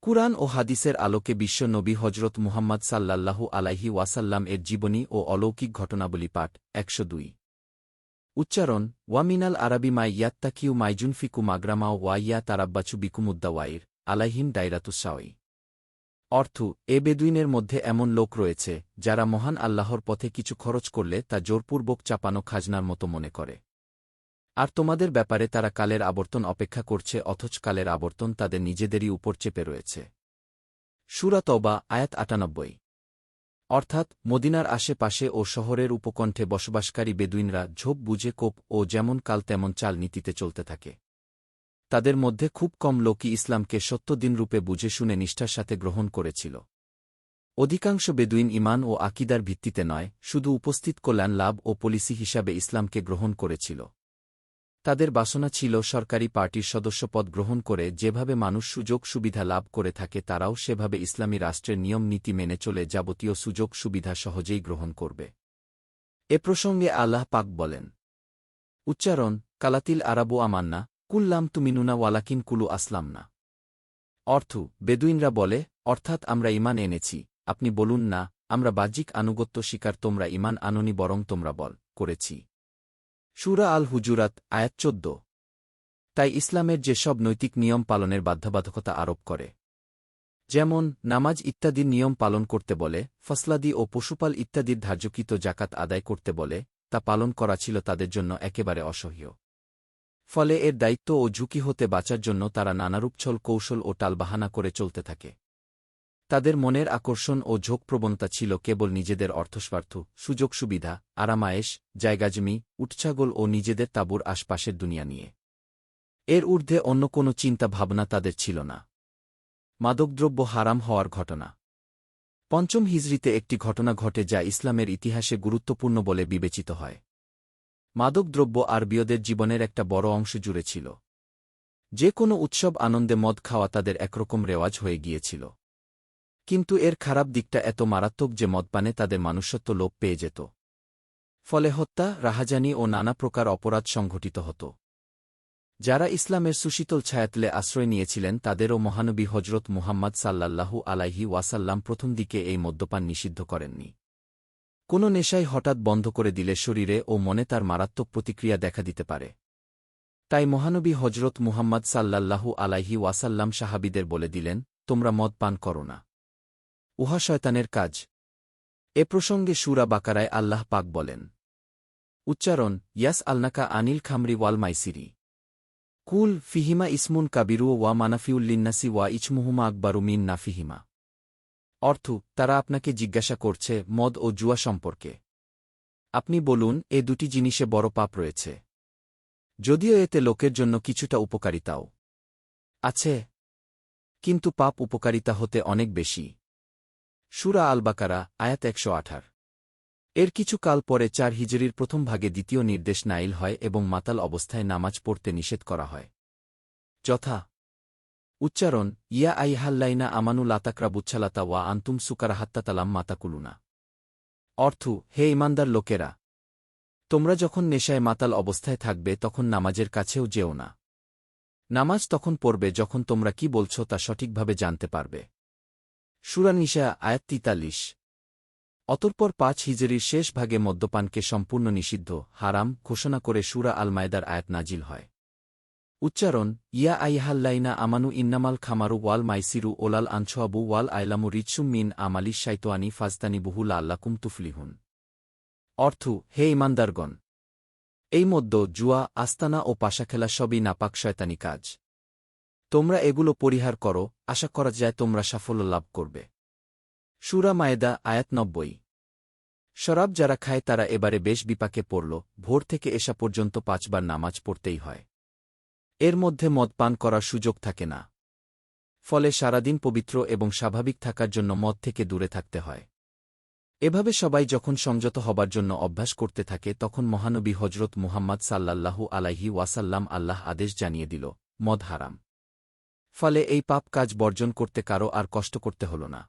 কুরআন ও হাদিসের আলোকে বিশ্ব নবী হজরত মুহাম্মদ সাল্লাল্লাহু আলাইহি ওয়াসাল্লাম এর জীবনী ও অলৌকিক ঘটনাবলী পাঠ ১০২ উচ্চারণ ওয়ামিনাল আরাবি মাই ইয়াত্তাকিউ মাইজুনফিকু মাগরামাও ওয়া ইয়া তারাব্বাচু বিকুমুদ্দাওয়াইর আলাইহিম দায়রাতুসাওয়ি। অর্থ এ বেদুইনের মধ্যে এমন লোক রয়েছে যারা মহান আল্লাহর পথে কিছু খরচ করলে তা জোরপূর্বক চাপানো খাজনার মতো মনে করে, আর তোমাদের ব্যাপারে তারা কালের আবর্তন অপেক্ষা করছে অথচ কালের আবর্তন তাদের নিজেদেরই উপর চেপে রয়েছে। সূরা তওবা আয়াত ৯৮। অর্থাৎ মদিনার আশেপাশে ও শহরের উপকণ্ঠে বসবাসকারী বেদুইনরা ঝোপ বুঝে কোপ ও যেমন কাল তেমন চাল নীতিতে চলতে থাকে। তাদের মধ্যে খুব কম লোকই ইসলামকে সত্য দিনরূপে বুঝে শুনে নিষ্ঠার সাথে গ্রহণ করেছিল। অধিকাংশ বেদুইন ঈমান ও আকীদার ভিত্তিতে নয়, শুধু উপস্থিত কল্যাণ লাভ ও পলিসি হিসাবে ইসলামকে গ্রহণ করেছিল। তাদের বাসনা ছিল সরকারি পার্টির সদস্যপদ গ্রহণ করে যেভাবে মানুষ সুযোগ সুবিধা লাভ করে থাকে তারাও সেভাবে ইসলামী রাষ্ট্রের নিয়ম নীতি মেনে চলে যাবতীয় সুযোগ সুবিধা সহজেই গ্রহণ করবে। এ প্রসঙ্গে আল্লাহ পাক বলেন, উচ্চারণ কালাতিল আরাবু আমান্না কুল্লাম তুমিনুনা ওয়ালাকিন কুলু আসলাম না। অর্থ বেদুইনরা বলে, অর্থাৎ আমরা ঈমান এনেছি, আপনি বলুন না আমরা বাহ্যিক আনুগত্য স্বীকার, তোমরা ঈমান আননি বরং তোমরা বল করেছি। সূরা আল হুজুরাত আয়াত ১৪। তাই ইসলামের যেসব নৈতিক নিয়ম পালনের বাধ্যবাধকতা আরোপ করে, যেমন নামাজ ইত্যাদির নিয়ম পালন করতে বলে, ফসলাদি ও পশুপাল ইত্যাদির ধার্যকৃত জাকাত আদায় করতে বলে, তা পালন করা ছিল তাদের জন্য একেবারে অসহ্য। ফলে এর দায়িত্ব ও ঝুঁকি হতে বাঁচার জন্য তারা নানারূপ ছল কৌশল ও টালবাহানা করে চলতে থাকে। তাদের মনের আকর্ষণ ও ঝোঁকপ্রবণতা ছিল কেবল নিজেদের অর্থস্বার্থ, সুযোগ সুবিধা, আরামায়েশ, জায়গাজমি, উটছাগল ও নিজেদের তাঁবুর আশপাশের দুনিয়া নিয়ে। এর ঊর্ধ্বে অন্য কোনো চিন্তা ভাবনা তাদের ছিল না। মাদকদ্রব্য হারাম হওয়ার ঘটনা। পঞ্চম হিজরিতে একটি ঘটনা ঘটে যা ইসলামের ইতিহাসে গুরুত্বপূর্ণ বলে বিবেচিত হয়। মাদকদ্রব্য আরবীয়দের জীবনের একটা বড় অংশ জুড়ে ছিল। যে কোনো উৎসব আনন্দে মদ খাওয়া তাদের একরকম রেওয়াজ হয়ে গিয়েছিল। কিন্তু এর খারাপ দিকটা এত মারাত্মক যে মদপানে তাদের মানুষ্যত্ব লোপ পেয়ে যেত। ফলে হত্যা, রাহাজানি ও নানা প্রকার অপরাধ সংঘটিত হতো। যারা ইসলামের সুশীতল ছায়াতলে আশ্রয় নিয়েছিলেন তাদেরও মহানবী হজরত মুহাম্মদ সাল্লাল্লাহু আলাইহি ওয়াসাল্লাম প্রথম দিকে এই মদ্যপান নিষিদ্ধ করেননি। কোনো নেশাই হঠাৎ বন্ধ করে দিলে শরীরে ও মনে তার মারাত্মক প্রতিক্রিয়া দেখা দিতে পারে। তাই মহানবী হজরত মুহাম্মদ সাল্লাল্লাহু আলাইহি ওয়াসাল্লাম সাহাবীদের বলে দিলেন, তোমরা মদ পান করো না, উহা শয়তানের কাজ। এ প্রসঙ্গে সূরা বাকারায় আল্লাহ পাক বলেন, উচ্চারণ ইয়াস আলনাকা আনিল খামরি ওয়াল মাইসিরি কুল ফিহিমা ইসমুন কাবিরু ওয়া মানাফিউল লিন্নাসি ওয়া ইচমুহুমা আকবারু মিন নাফিহিমা। অর্থ তারা আপনাকে জিজ্ঞাসা করছে মদ ও জুয়া সম্পর্কে। আপনি বলুন, এ দুটি জিনিসে বড় পাপ রয়েছে, যদিও এতে লোকের জন্য কিছুটা উপকারিতাও আছে, কিন্তু পাপ উপকারিতা হতে অনেক বেশি। সূরা আল বাকারা আয়াত ১১৮। এর কিছু কাল পরে ৪ হিজরির প্রথম ভাগে দ্বিতীয় নির্দেশ নাইল হয় এবং মাতাল অবস্থায় নামাজ পড়তে নিষেধ করা হয়, যথা উচ্চারণ ইয়া আইহাল্লাইনা আমানু লাতাকরাবুচ্ছালাতা ওয়া আন্তুম সুকারা হাত্তাতালাম মাতাকুলুনা। অর্থ হে ঈমানদার লোকেরা, তোমরা যখন নেশায় মাতাল অবস্থায় থাকবে তখন নামাজের কাছেও যেও না। নামাজ তখন পড়বে যখন তোমরা কি বলছ তা সঠিকভাবে জানতে পারবে। সূরা নিসা আয়াত ৪৩। অতঃপর ৫ হিজরির শেষ ভাগে মদ্যপানকে সম্পূর্ণ নিষিদ্ধ, হারাম ঘোষণা করে সূরা আল মায়দার আয়াত নাজিল হয়। উচ্চারণ ইয়া আইহাল্লাইনা আমানু ইন্নামাল খামারু ওয়াল মাইসিরু ওলাল আনছোয়াবু ওয়াল আইলামু রিজসুম মিন আমালিশ শাইতোয়ানি ফাজতানিবুহু লাআল্লাকুম তুফলিহুন। অর্থ হে ঈমানদারগণ, এই মদ্য, জুয়া, আস্তানা ও পাশাখেলা সবই নাপাক শয়তানি কাজ। তোমরা এগুলো পরিহার করো, আশা করা যায় তোমরা সাফল্য লাভ করবে। সূরা মায়েদা আয়াত ৯০। শরাব যারা খায় তারা এবারে বেশ বিপাকে পড়ল, ভোর থেকে এশা পর্যন্ত ৫ বার নামাজ পড়তেই হয়। এর মধ্যে মদ পান করার সুযোগ থাকে না। ফলে সারাদিন পবিত্র এবং স্বাভাবিক থাকার জন্য মদ থেকে দূরে থাকতে হয়। এভাবে সবাই যখন সংযত হবার জন্য অভ্যাস করতে থাকে তখন মহানবী হজরত মুহাম্মদ সাল্লাল্লাহু আলাইহি ওয়াসাল্লাম আল্লাহ আদেশ জানিয়ে দিল, মদ হারাম। ফলে এই পাপ কাজ বর্জন করতে কারো আর কষ্ট করতে হল না।